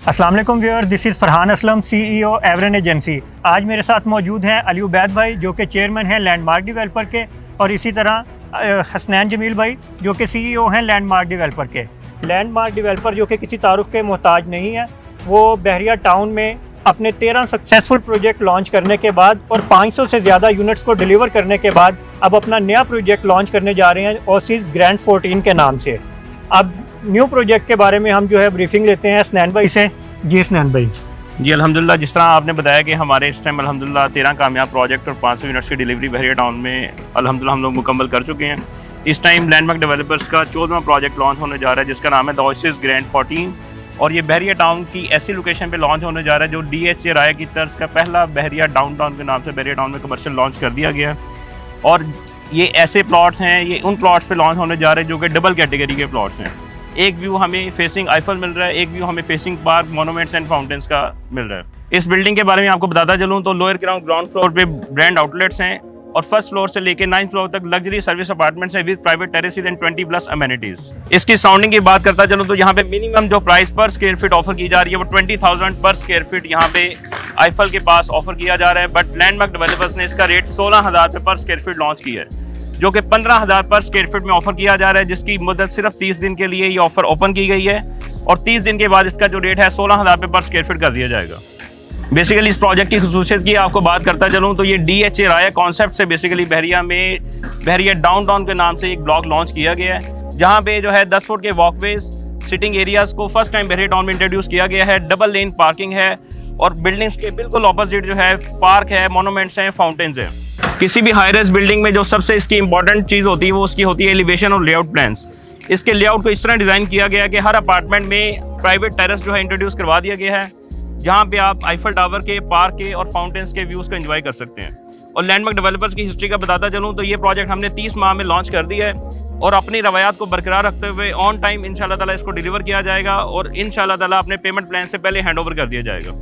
अस्सलाम वालेकुम viewer, this is Farhan Aslam, CEO Evren agency. आज मेरे साथ मौजूद हैं अली उबैद भाई जो कि चेयरमैन हैं लैंडमार्क डेवलपर के, और इसी तरह हसनैन जमील भाई जो कि CEO हैं लैंडमार्क डेवलपर के। लैंडमार्क डेवलपर जो कि किसी तारुफ के मोहताज नहीं है, वो बहरिया टाउन में अपने 13 सक्सेसफुल प्रोजेक्ट लॉन्च करने के बाद और 500 से ज़्यादा यूनिट्स को डिलीवर करने के बाद अब अपना नया प्रोजेक्ट लॉन्च करने जा रहे हैं ओसिस ग्रैंड 14 के नाम से। अब न्यू प्रोजेक्ट के बारे में हम जो है ब्रीफिंग लेते हैं हसनैन भाई से। जी हसनैन भाई। जी अल्हम्दुलिल्लाह, जिस तरह आपने बताया कि हमारे इस टाइम अल्हम्दुलिल्लाह 13 कामयाब प्रोजेक्ट और 500 यूनिट्स की डिलीवरी बहरिया टाउन में अल्हम्दुलिल्लाह हम लोग मुकम्मल कर चुके हैं। इस टाइम लैंडमार्क डेवलपर्स का 14वां प्रोजेक्ट लॉन्च होने जा रहा है जिसका नाम है द ओसिस ग्रैंड 14, और ये बहरिया टाउन की ऐसी लोकेशन पे लॉन्च होने जा रहा है जो DHA राय की तर्ज का पहला बहरिया डाउनटाउन के नाम से बहरिया टाउन में कमर्शियल लॉन्च कर दिया गया। और ये ऐसे प्लॉट्स हैं, ये उन प्लॉट्स पे लॉन्च होने जा रहे हैं जो कि डबल कैटेगरी के प्लॉट्स हैं। एक व्यू हमें फेसिंग आईफल मिल रहा है, एक व्यू हमें facing park, monuments and fountains का मिल रहा है। इस बिल्डिंग के बारे में आपको बताता चलूँ तो लोअर ग्राउंड फ्लोर पे ब्रांड आउटलेट्स हैं और फर्स्ट फ्लोर से लेकर 9th फ्लोर तक लग्जरी सर्विस अपार्टमेंट्स हैं with private terraces and 20+ amenities. इसकी सराउंडिंग की बात करता चलूँ तो यहाँ पे मिनिमम जो प्राइस पर स्क्वायर फीट ऑफर की जा रही है वो 20,000 पर स्क्वायर फीट यहाँ पे आईफल के पास ऑफर किया जा रहा है। बट लैंडमार्क डेवलपर्स ने इसका रेट 16,000 पर स्क्वायर फीट लॉन्च किया है, जो कि 15,000 पर स्क्वायर फीट में ऑफर किया जा रहा है, जिसकी मुद्दत सिर्फ 30 दिन के लिए ये ऑफर ओपन की गई है और 30 दिन के बाद इसका जो रेट है 16,000 पर स्क्वायर फीट कर दिया जाएगा। बेसिकली इस प्रोजेक्ट की खसूसियत की आपको बात करता चलूँ तो ये DHA राय कॉन्सेप्ट से बेसिकली बहरिया डाउनटाउन के नाम से एक ब्लॉक लॉन्च किया गया है, जहाँ पे जो है 10 फुट के वॉकवेज सिटिंग एरियाज को फर्स्ट टाइम बहरिया टाउन में इंट्रोड्यूस किया गया है। डबल लेन पार्किंग है और बिल्डिंग्स के बिल्कुल ऑपोजिट जो है पार्क है, मोनूमेंट्स हैं, फाउंटेन्स हैं। किसी भी हाई राइज बिल्डिंग में जो सबसे इसकी इंपॉर्टेंट चीज़ होती है वो उसकी होती है एलिवेशन और लेआउट प्लान्स। इसके लेआउट को इस तरह डिज़ाइन किया गया है कि हर अपार्टमेंट में प्राइवेट टेरेस जो है इंट्रोड्यूस करवा दिया गया है, जहाँ पे आप आईफल टावर के, पार्क के और फाउंटेन्स के व्यूज़ को एंजॉय कर सकते हैं। और लैंडमार्क डेवलपर्स की हिस्ट्री का बताता चलूँ तो ये प्रोजेक्ट हमने 30 माह में लॉन्च कर दिया है और अपनी रवायात को बरकरार रखते हुए ऑन टाइम इंशाल्लाह ताला इसको डिलीवर किया जाएगा और इंशाल्लाह ताला अपने पेमेंट प्लान से पहले हैंड ओवर कर दिया जाएगा।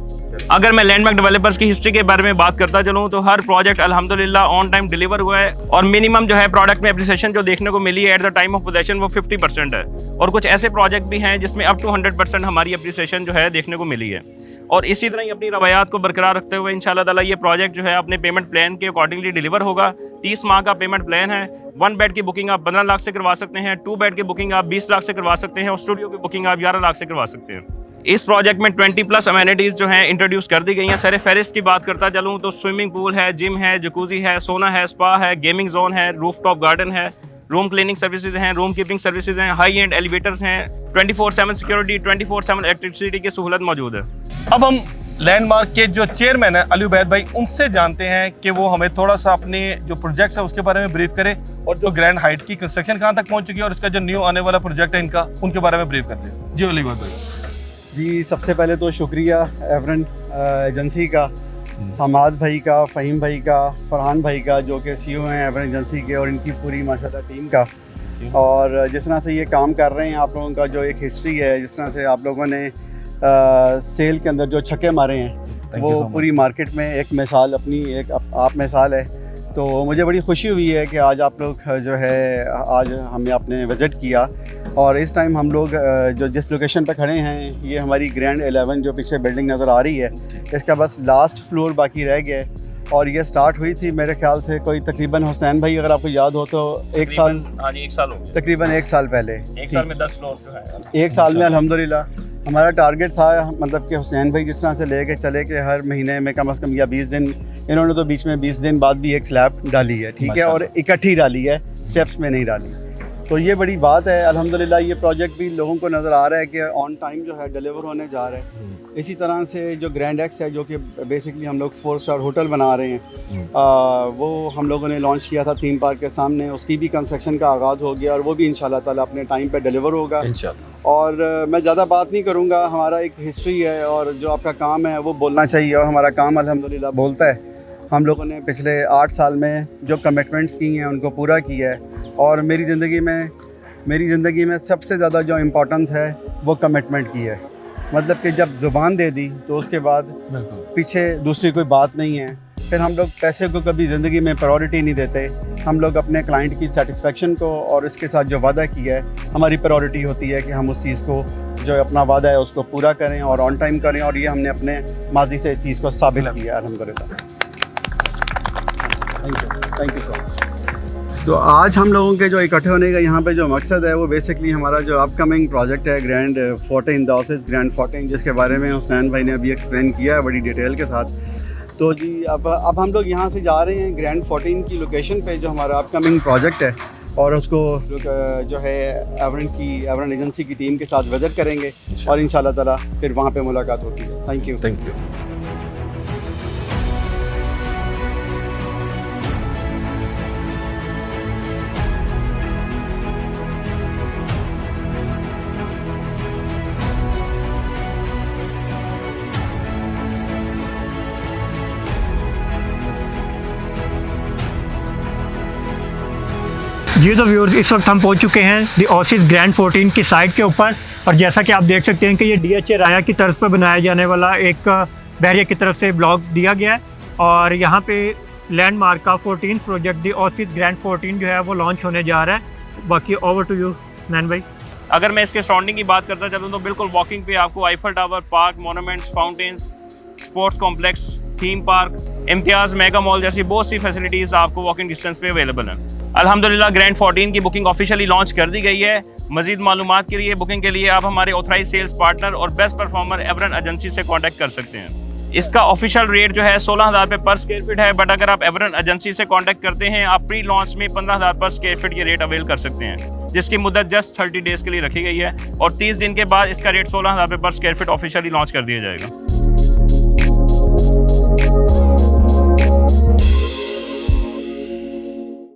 अगर मैं लैंडमार्क डेवलपर्स की हिस्ट्री के बारे में बात करता चलूँ तो हर प्रोजेक्ट अल्हम्दुलिल्लाह ऑन टाइम डिलीवर हुआ है और मिनिमम जो है प्रोडक्ट में एप्रिसिएशन जो देखने को मिली है at the time of possession वो 50% है, और कुछ ऐसे प्रोजेक्ट भी हैं जिसमें अप टू 100% हमारी एप्रिसिएशन जो है देखने को मिली है। और इसी तरह ही अपनी रवायात को बरकरार रखते हुए इंशाल्लाह ताला ये प्रोजेक्ट जो है अपने पेमेंट प्लान के अकॉर्डिंगली डिलीवर होगा। 30 माह का पेमेंट प्लान है। 1 बेड की बुकिंग आप 15 लाख से करवा सकते हैं, 2 बेड की बुकिंग आप 20 लाख से करवा सकते हैं और स्टूडियो की बुकिंग आप 11 लाख से करवा सकते हैं। इस प्रोजेक्ट में 20+ अमेनिटीज़ जो हैं इंट्रोड्यूस कर दी गई हैं। सर फेरिस्ट की बात करता चलूँ तो स्विमिंग पूल है, जिम है, जकूजी है, सोना है, स्पा है, गेमिंग जोन है, रूफटॉप गार्डन है, रूम क्लीनिंग सर्विसेज हैं, रूम कीपिंग सर्विसेज हैं, हाई एंड एलिवेटर्स हैं, 24/7 सिक्योरिटी, 24/7 इलेक्ट्रिसिटी की सहूलत मौजूद है। अब हम लैंडमार्क के जो चेयरमैन है अली उबैद भाई, उनसे जानते हैं कि वो हमें थोड़ा सा अपने जो प्रोजेक्ट्स है उसके बारे में ब्रीफ करें और जो ग्रैंड हाइट की कंस्ट्रक्शन कहाँ तक पहुँच चुकी है और इसका जो न्यू आने वाला प्रोजेक्ट है इनका, उनके बारे में ब्रीफ करते हैं। जी अली उबैद भाई। जी सबसे पहले तो शुक्रिया एवरेन एजेंसी का, हमाद भाई का, फ़हीम भाई का, फरहान भाई का जो कि CEO हैं एवरेन एजेंसी के, और इनकी पूरी माशाल्लाह टीम का। और जिस तरह से ये काम कर रहे हैं, आप लोगों का जो एक हिस्ट्री है, जिस तरह से आप लोगों ने सेल के अंदर जो छक्के मारे हैं वो पूरी मार्केट में एक मिसाल, अपनी एक आप मिसाल है। तो मुझे बड़ी खुशी हुई है कि आज आप लोग जो है आज हमने आपने विज़िट किया और इस टाइम हम लोग जो जिस लोकेशन पे खड़े हैं ये हमारी ग्रैंड 11 जो पीछे बिल्डिंग नज़र आ रही है, इसका बस लास्ट फ्लोर बाकी रह गया है और ये स्टार्ट हुई थी मेरे ख्याल से कोई तकरीबन हुसैन भाई अगर आपको याद हो तो एक साल, हाँ जी, 1 साल हो गया, तकरीबन 1 साल पहले। 1 साल में 10 फ्लोर जो है, 1 साल में अल्हम्दुलिल्लाह हमारा टारगेट था, मतलब कि हुसैन भाई जिस तरह से लेके चले कि हर महीने में कम से कम या 20 दिन, इन्होंने तो बीच में 20 दिन बाद भी एक स्लैब डाली है, ठीक है, और इकट्ठी डाली है, स्टेप्स में नहीं डाली। तो ये बड़ी बात है अल्हम्दुलिल्लाह। ये प्रोजेक्ट भी लोगों को नज़र आ रहा है कि ऑन टाइम जो है डिलीवर होने जा रहा है। इसी तरह से जो ग्रैंड एक्स है जो कि बेसिकली हम लोग 4 स्टार होटल बना रहे हैं, वो हम लोगों ने लॉन्च किया था थीम पार्क के सामने, उसकी भी कंस्ट्रक्शन का आगाज़ हो गया और वो भी इंशाल्लाह ताला अपने टाइम पे डिलीवर होगा इंशाल्लाह। और मैं ज़्यादा बात नहीं करूँगा, हमारा एक हिस्ट्री है और जो आपका काम है वो बोलना चाहिए और हमारा काम अल्हम्दुलिल्लाह बोलता है। हम लोगों ने पिछले 8 साल में जो कमिटमेंट्स की हैं उनको पूरा किया है और मेरी ज़िंदगी में सबसे ज़्यादा जो इम्पोर्टेंस है वो कमिटमेंट की है। मतलब कि जब ज़ुबान दे दी तो उसके बाद पीछे दूसरी कोई बात नहीं है। फिर हम लोग पैसे को कभी ज़िंदगी में प्रायोरिटी नहीं देते, हम लोग अपने क्लाइंट की सेटिस्फेक्शन को और इसके साथ जो वादा किया है हमारी प्रायोरिटी होती है कि हम उस चीज़ को जो अपना वादा है उसको पूरा करें और ऑन टाइम करें, और ये हमने अपने माजी से इस चीज़ को साबित किया है अल्हम्दुलिल्लाह। Thank you so much. तो आज हम लोगों के जो इकट्ठे होने का यहाँ पे जो मकसद है वो बेसिकली हमारा जो अपकमिंग प्रोजेक्ट है ग्रैंड 14 द ऑसिस ग्रैंड 14, जिसके बारे में हुसैन भाई ने अभी एक्सप्लेन किया है बड़ी डिटेल के साथ। तो जी अब हम लोग यहाँ से जा रहे हैं ग्रैंड 14 की लोकेशन पे जो हमारा अपकमिंग प्रोजेक्ट है, और उसको जो है एवरन एजेंसी की टीम के साथ विजिट करेंगे और इंशाल्लाह ताला फिर वहाँ पे मुलाकात होती है। Thank you. Thank you. जी तो व्यूअर्स, इस वक्त हम पहुंच चुके हैं दी ऑसिस ग्रैंड 14 की साइट के ऊपर, और जैसा कि आप देख सकते हैं कि ये DHA राया की तर्ज पर बनाया जाने वाला एक बहरिया की तरफ से ब्लॉक दिया गया है, और यहाँ पे लैंडमार्क का 14 प्रोजेक्ट दी ऑसिस ग्रैंड 14 जो है वो लॉन्च होने जा रहा है। बाकी ओवर टू यू नैन भाई। अगर मैं इसके सराउंडिंग की बात करता चलूँ तो बिल्कुल वॉकिंग पे आपको Eiffel tower, park, monuments, fountains, sports complex, theme park, Imtiaz mega mall जैसी बहुत सी फैसिलिटीज़ आपको वॉकिंग डिस्टेंस पे अवेलेबल हैं। अल्हम्दुलिल्लाह ग्रैंड 14 की बुकिंग ऑफिशियली लॉन्च कर दी गई है। मज़ीद मालूमात के लिए, बुकिंग के लिए आप हमारे ऑथराइज सेल्स पार्टनर और बेस्ट परफॉर्मर एवरन एजेंसी से कॉन्टैक्ट कर सकते हैं। इसका ऑफिशियल रेट जो है 16,000 रुपये पर स्क्वायर फीट है, बट अगर आप एवरन एजेंसी से कॉन्टैक्ट करते हैं आप प्री लॉन्च में 15,000 पर स्क्वायर फीट के रेट अवेल कर सकते हैं, जिसकी मुद्दत जस्ट 30 डेज़ के लिए रखी गई है, और 30 दिन के बाद इसका रेट 16,000 रुपये पर स्क्वायर फीट ऑफिशियली लॉन्च कर दिया जाएगा।